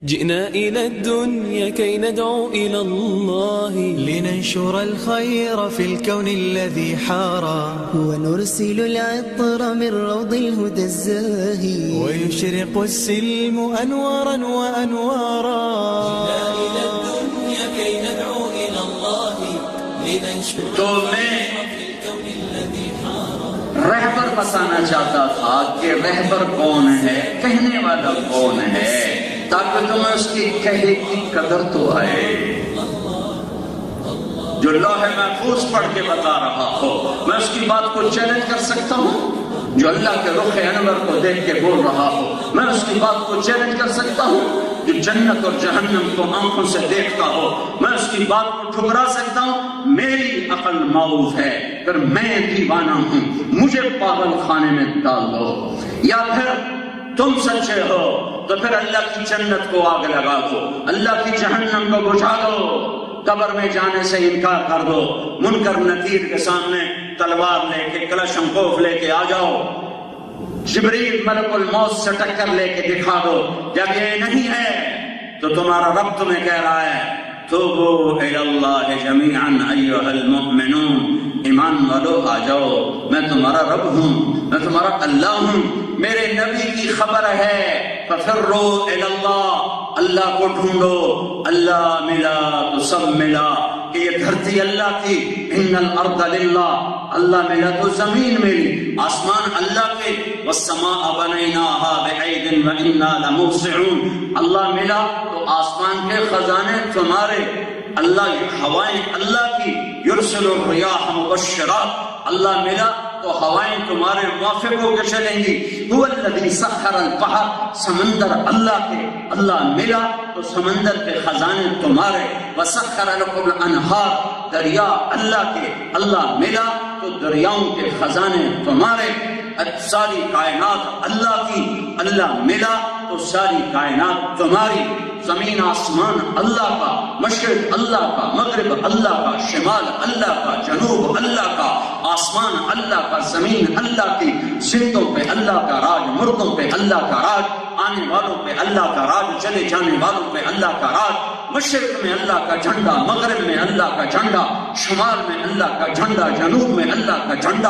جئنا إلى الدنيا كي ندعو إلى الله لننشر الخير في الكون الذي حارى ونرسل العطر من روض الهدى الزاهي ويشرق السلم أنوارا وأنوارا. جئنا إلى الدنيا كي ندعو إلى الله لننشر تو میں رہبر بتانا چاہتا تھا کہ رہبر کون ہے، کہنے والا کون ہے، تاکہ تمہیں اس کی کہے کی قدر تو آئے. جو لوح محفوظ پڑھ کے بتا رہا ہو، میں اس کی بات کو چیلنج کر سکتا ہوں. جو اللہ کے رخ انور کو دیکھ کے بول رہا ہو، میں اس کی بات کو چیلنج کر سکتا ہوں. جو جنت اور جہنم کو آنکھوں سے دیکھتا ہو، میں اس کی بات کو ٹھکرا سکتا ہوں. میری عقل معروف ہے، پھر میں دیوانہ ہوں، مجھے پاگل خانے میں ڈال دو. یا پھر تم سچے ہو تو پھر اللہ کی جنت کو آگ لگا دو، اللہ کی جہنم کو بجھا دو، قبر میں جانے سے انکار کر دو. منکر نکیر کے سامنے تلوار لے کے کلشنکوف لے کے آ جاؤ، جبریل ملک الموت سے ٹکر لے کے دکھا دو. جب یہ نہیں ہے تو تمہارا رب تمہیں کہہ رہا ہے توبوا الی اللہ جمیعا ایھا المؤمنون، ایمان والو آ جاؤ، میں تمہارا رب ہوں، میں تمہارا اللہ ہوں. میرے نبی کی خبر ہے ففروا الی اللہ، اللہ کو ڈھونڈو. اللہ ملا تو سب ملا، کہ یہ دھرتی اللہ کی، ان الارض للہ، اللہ ملا تو زمین میری، آسمان اللہ کے، والسماء بنیناها بعید وانا لموسعون، اللہ ملا تو آسمان کے خزانے تمہارے، اللہ ہوائیں اللہ کی، یرسل الریاح مبشرات، اللہ ملا تو ہوائیں تمہارے موافق ہو کے چلیں گی. هو الذی سخر البحر، سمندر اللہ کے، اللہ ملا تو سمندر کے خزانے تمہارے. وسخر لکم الانہار، دریا اللہ کے، اللہ ملا تو دریاؤں کے خزانے تمہارے. ساری کائنات اللہ کی، اللہ ملا تو ساری کائنات تمہاری. زمین آسمان اللہ کا، مشرق اللہ کا، مغرب اللہ کا، شمال اللہ کا، جنوب اللہ کا، آسمان اللہ کا، زمین اللہ کی. زندوں پہ اللہ کا راج، مردوں پہ اللہ کا راج، آنے والوں پہ اللہ کا راج، چلے جانے والوں پہ اللہ کا راج. مشرق میں اللہ کا جھنڈا، مغرب میں اللہ کا جھنڈا، شمال میں اللہ کا جھنڈا، جنوب میں اللہ کا جھنڈا.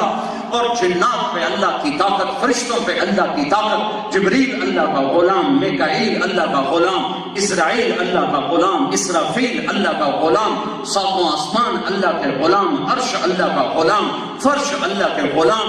اور جنات پہ اللہ کی طاقت، فرشتوں پہ اللہ کی طاقت. جبریل اللہ کا غلام، میکائیل اللہ کا غلام، اسرائیل اللہ کا غلام، اسرافیل اللہ کا غلام، ساتوں آسمان اللہ کے غلام، عرش اللہ کا غلام، فرش اللہ کے غلام،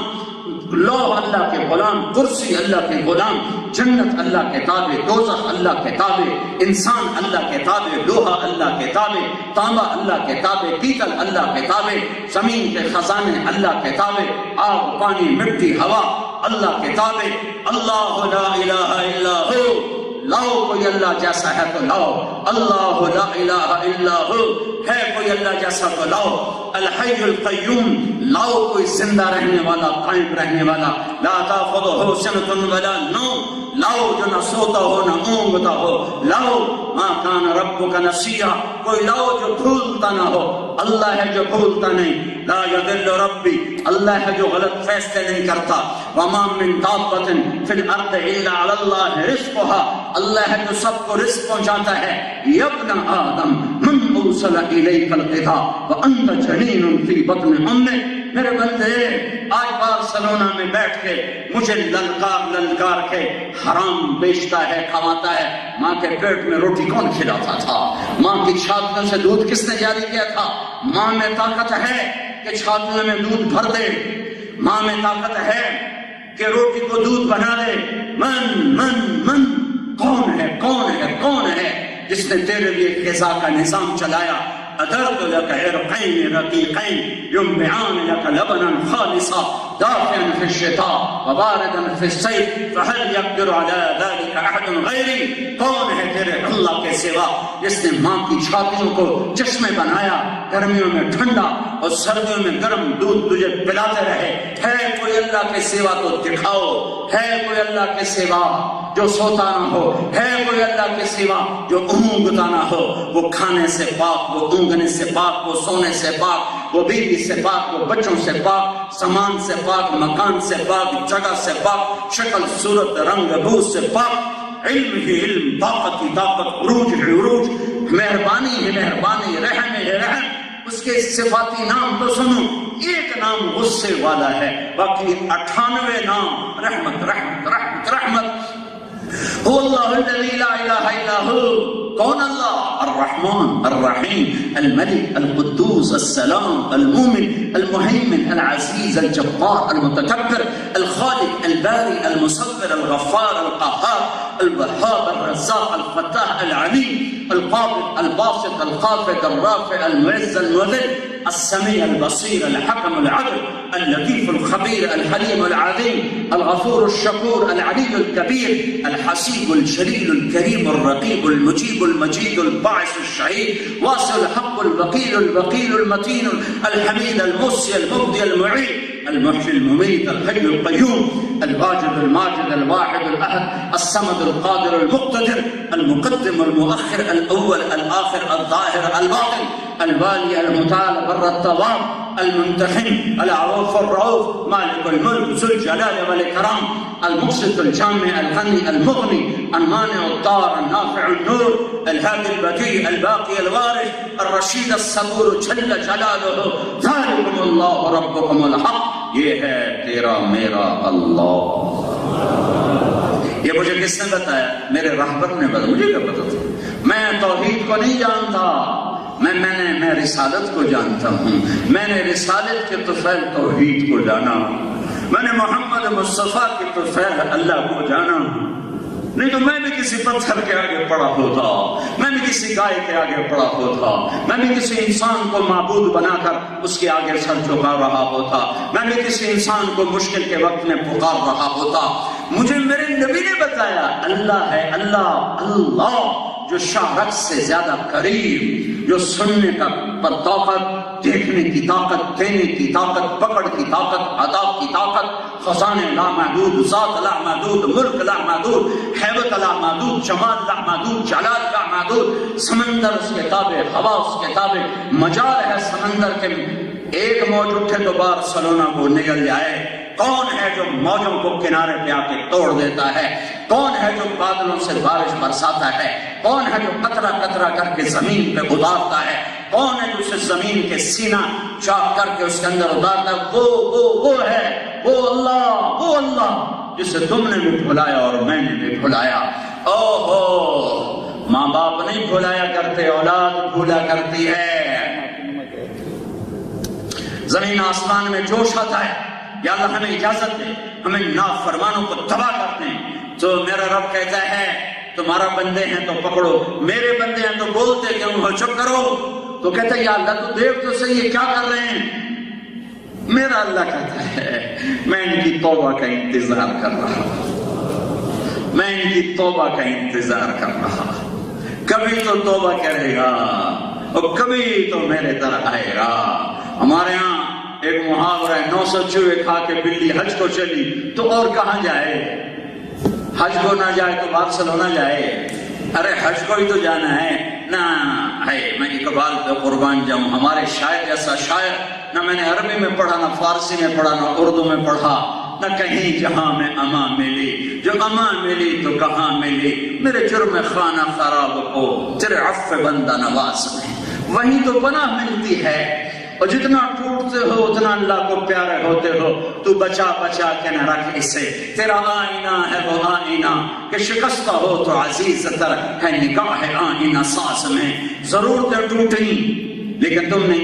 لوح اللہ کے غلام، کرسی اللہ کے غلام، جنت اللہ کے تابع، دوزخ اللہ کے تابع، انسان اللہ کے تابع، لوہا اللہ کے تابع، تانبا اللہ کے تابع، پیتل اللہ کے تابع، زمین کے خزانے اللہ کے تابع، آگ، پانی، مٹی، ہوا اللہ کے تابع. اللہ لا الہ الا ہو، لاؤ کوئی اللہ جیسا ہے تو لاؤ. اللہ لا الہ الا ہو، ہے کوئی اللہ جیسا تو لاؤ. الحی القیوم، لاؤ کوئی زندہ رہنے والا، قائم رہنے والا. لا تاخذہ سنۃ ولا نوم، لاؤ جو نہ سوتا ہو نہ اونگتا ہو. لاؤ ما کان ربک نسیا، کوئی لاؤ جو بھولتا نہ ہو. اللہ ہے جو بھولتا نہیں. لا یضل ربی، اللہ ہے جو غلط فیصلے نہیں کرتا. وما من دابۃ فی الارض الا علی اللہ رزقها، اللہ ہے جو سب کو رزق پہنچاتا ہے. یا ابن آدم من اوصل الیک الغذاء وانت جنین فی بطن امک، میرے بندے آج بارسلونا میں بیٹھ کے مجھے للکار کے حرام بیچتا ہے، کھواتا ہے. ماں کے پیٹ میں روٹی کون کھلاتا تھا؟ ماں کی چھاتیوں سے دودھ کس نے جاری کیا تھا؟ ماں میں طاقت ہے کہ چھاتیوں میں دودھ بھر دے، ماں میں طاقت ہے کہ روٹی کو دودھ بنا دے. من کون ہے، کون ہے، کون ہے جس نے تیرے لیے غذا کا نظام چلایا؟ أدرت لك عرقين رقيقين ينبعان لك لبنا خالصا دافئا في الشتاء وباردا في الصيف فهل يقدر على ذلك أحد غيري؟ کون ہے تیرے اللہ کے سوا جس نے ماں کی چھاتیوں کو چشمے بنایا، گرمیوں میں ٹھنڈا اور سردیوں میں گرم دودھ تجھے پلاتے رہے؟ ہے کوئی اللہ کے سوا تو دکھاؤ. ہے کوئی اللہ کے سوا جو سوتا نہ ہو؟ ہے کوئی اللہ کے سوا جو اونگتا نہ ہو؟ وہ کھانے سے پاک، وہ اونگنے سے پاک، وہ سونے سے پاک، وہ بیوی سے پاک، وہ بچوں سے پاک، سامان سے پاک، مکان سے پاک، جگہ سے پاک، شکل صورت رنگ بو سے پاک. علم ہی علم، طاقت ہی طاقت، عروج ہی عروج، مہربانی ہی مہربانی، رحم ہی رحم۔ اس کے صفاتی نام تو سنو، ایک نام غصے والا ہے، باقی 98 نام رحمت رحمت رحمت رحمت۔ هو اللہ الذی لا الہ الا هو، کون اللہ؟ الرحمن الرحیم الملک القدوس السلام المومن المہیمن العزیز الجبار المتکبر الخالق الباری المصور الغفار القہار الوهاب الرزاق الفتاح العلیم القابض الباسط الخافض الرافع المعز المذل السمیع البصیر الحکم العدل اللطیف الخبیر الحلیم العظیم الغفور الشکور العلی الکبیر الحسیب الجلیل الکریم الرقیب المجیب المجید الباعث الشهید واسع الحق الوکیل الوکیل المتین الحمید المحصی المبدی المعید المحيي المميت الحي القيوم الواجد الماجد الواحد الأحد الصمد القادر المقتدر المقدم المؤخر الأول الآخر الظاهر الباطن الوالي المتعال بر التواب المنتقم العروف الرؤوف مالك الملك ذو الجلال والإكرام المقسط الجامع الغني المغني المانع الضار النافع النور الهادي البديع الباقي الوارث الرشيد الصبور جل جلاله ذلكم الله ربكم الحق، یہ ہے تیرا میرا اللہ۔ یہ مجھے کس نے بتایا؟ میرے راہبر نے بتایا، مجھے کیا پتا تھا؟ میں توحید کو نہیں جانتا، میں رسالت کو جانتا ہوں۔ میں نے رسالت کے طفیل توحید کو جانا، میں نے محمد مصطفیٰ کے طفیل اللہ کو جانا، نہیں تو میں بھی کسی پتھر کے آگے پڑا ہوتا، میں بھی کسی گائے کے آگے پڑا ہوتا، میں بھی کسی انسان کو معبود بنا کر اس کے آگے سر جھکا رہا ہوتا، میں بھی کسی انسان کو مشکل کے وقت میں پکار رہا ہوتا۔ مجھے میرے نبی نے بتایا اللہ ہے، اللہ اللہ جو شاہرگ سے زیادہ قریب، جو سننے کا پر طاقت، دیکھنے کی طاقت، دینے کی طاقت، پکڑ کی طاقت، عذاب کی طاقت، خزانے لامحدود، ذات لامحدود، ملک لامحدود، حیبت لامحدود، جمال لامحدود، جلال لامحدود، سمندر اس کے تابع، ہوا اس کے تابع، مجال ہے سمندر کے، ایک موج اٹھے تو بارسلونا کو نگل جائے۔ کون ہے جو موجوں کو کنارے پہ آ کے توڑ دیتا ہے؟ کون ہے جو بادلوں سے بارش برساتا ہے؟ کون ہے جو قطرہ قطرہ کر کے زمین پہ اتارتا ہے؟ کون ہے جو اسے زمین کے سینہ چاک کر کے اس کے اندر اتارتا ہے؟ وہ ہے، وہ اللہ جسے تم نے بھی بھلایا اور میں نے بھی بھلایا۔ اوہو، ماں باپ نہیں بھلایا کرتے، اولاد بھولا کرتی ہے۔ زمین آسمان میں جوش آتا ہے، یا اللہ ہمیں اجازت دے، ہمیں نافرمانوں کو تباہ کرتے ہیں تو میرا رب کہتا ہے تمہارا بندے ہیں تو پکڑو، میرے بندے ہیں تو بولتے کیوں ہو، چپ کرو۔ تو کہتا ہے یا اللہ تو دیکھ تو صحیح یہ کیا کر رہے ہیں؟ میرا اللہ کہتا ہے میں ان کی توبہ کا انتظار کر رہا، میں ان کی توبہ کا انتظار کر رہا، کبھی تو توبہ کرے گا اور کبھی تو میرے طرح آئے گا۔ ہمارے ہاں ایک محاورہ ہے، 900 چوہے کھا کے بلی حج کو چلی تو اور کہاں جائے؟ حج کو نہ جائے تو بارسلونا جائے؟ ارے حج کو ہی تو جانا ہے نا۔ ہے میں اقبال پہ قربان جاؤں، ہمارے شاعر جیسا شاعر نہ میں نے عربی میں پڑھا، نہ فارسی میں پڑھا، نہ اردو میں پڑھا، نہ کہیں جہاں میں اما ملی، جو اما ملی تو کہاں ملی، میرے جرم خانہ خراب کو تیرے عفو بندہ نواز میں وہیں تو پناہ ملتی ہے۔ اور جتنا ٹوٹتے ہو اتنا اللہ کو پیارے ہوتے ہو، تو بچا بچا کے نہ رکھ اسے، تیرا آئینہ ہے وہ آئینہ کہ شکستہ ہو تو عزیز تر ہے نگاہ آئینہ ساز میں۔ ضرور تے ٹوٹیں لیکن تم نے